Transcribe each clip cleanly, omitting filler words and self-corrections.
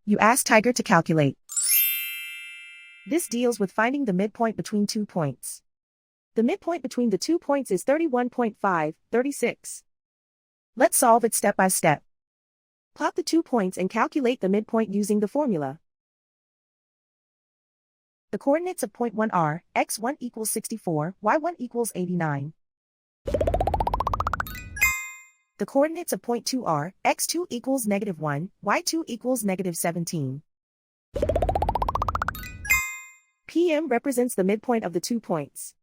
You ask Tiger to calculate. This deals with finding the midpoint between 2 points. The midpoint between the 2 points is 31.5, 36. Let's solve it step by step. Plot the 2 points and calculate the midpoint using the formula. The coordinates of point 1 are, x1 equals 64, y1 equals 89. The coordinates of point 2 are, x2 equals -1, y2 equals -17. PM represents the midpoint of the 2 points.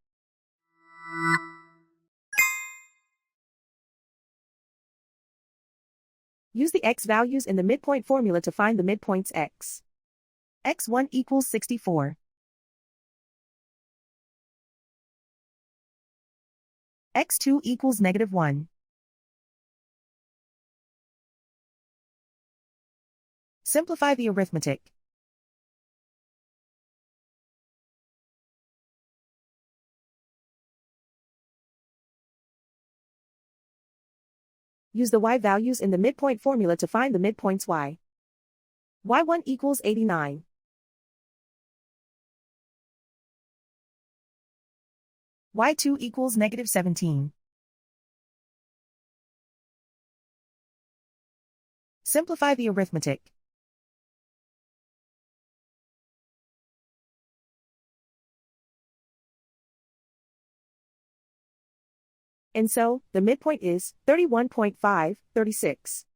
Use the x values in the midpoint formula to find the midpoints x. x1 equals 64. x2 equals -1. Simplify the arithmetic. Use the y values in the midpoint formula to find the midpoints y. y1 equals 89. y2 equals -17. Simplify the arithmetic. And so, the midpoint is 31.5, 36.